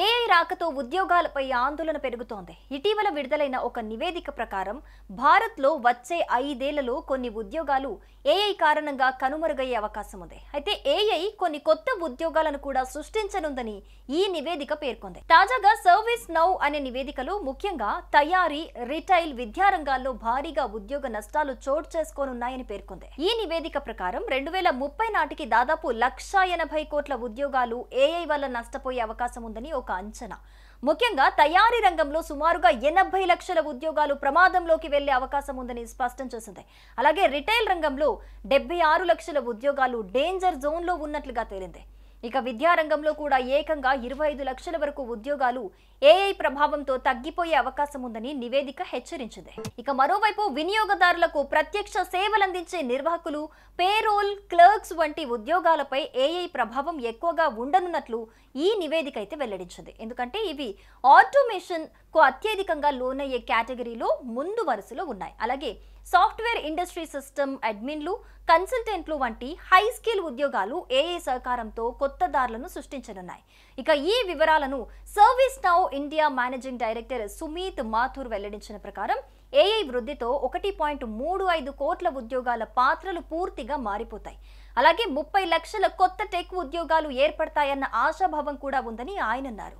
AI రాకతో ఉద్యోగాలపై ఆందోళన పెరుగుతోంది. ఇటీవల విడుదలైన ఒక నివేదిక ప్రకారం భారత్లో వచ్చే 5 ఏళ్లలో కొన్ని ఉద్యోగాలు ఏఐ కారణంగా కనుమరుగయ్యే అవకాశం ఉంది. అయితే ఏఐ కొన్ని కొత్త ఉద్యోగాలను కూడా సృష్టించనుందని ఈ నివేదిక పేర్కొంది. తాజాగా సర్వీస్ నౌ అనే నివేదికలో ముఖ్యంగా తయారీ, రిటైల్, విద్యా రంగాల్లో భారీగా ఉద్యోగ నష్టాలు చోటు చేసుకోనున్నాయని పేర్కొంది. ఈ నివేదిక ప్రకారం 2030 నాటికి దాదాపు 1,80 కోట్ల ఉద్యోగాలు ఏఐ వల్ల నష్టపోయే అవకాశం ఉందని ఒక అంచనా. ముఖ్యంగా తయారీ రంగంలో సుమారుగా 80 లక్షల ఉద్యోగాలు ప్రమాదంలోకి వెళ్లే అవకాశం ఉందని స్పష్టం చేసింది. అలాగే రిటైల్ రంగంలో 76 లక్షల ఉద్యోగాలు డేంజర్ జోన్ లో ఉన్నట్లుగా తేలింది. ఇక విద్యా రంగంలో కూడా ఏకంగా 25 లక్షల వరకు ఉద్యోగాలు ఏఐ ప్రభావంతో తగ్గిపోయే అవకాశం ఉందని నివేదిక హెచ్చరించింది. ఇక మరోవైపు వినియోగదారులకు ప్రత్యక్ష సేవలందించే నిర్వాహకులు, పేరోల్ క్లర్క్స్ వంటి ఉద్యోగాలపై ఏఐ ప్రభావం ఎక్కువగా ఉండనున్నట్లు ఈ నివేదిక అయితే వెల్లడించింది. ఎందుకంటే ఇవి ఆటోమేషన్ కు అత్యధికంగా లోనయ్యే కేటగిరీలో ముందు వరుసలో ఉన్నాయి. అలాగే సాఫ్ట్వేర్ ఇండస్ట్రీ సిస్టమ్ అడ్మిన్లు, కన్సల్టెంట్లు వంటి హై స్కిల్ ఉద్యోగాలు ఏఐ సహకారంతో కొత్త దారులను సృష్టించనున్నాయి. ఇక ఈ వివరాలను service now India managing director Sumeet Mathur వెల్లడించిన ప్రకారం ఏఐ వృద్ధితో 1.35 కోట్ల ఉద్యోగాల పాత్రలు పూర్తిగా మారిపోతాయి. అలాగే 30 లక్షల కొత్త టెక్ ఉద్యోగాలు ఏర్పడతాయన్న ఆశాభావం కూడా ఉందని ఆయన అన్నారు.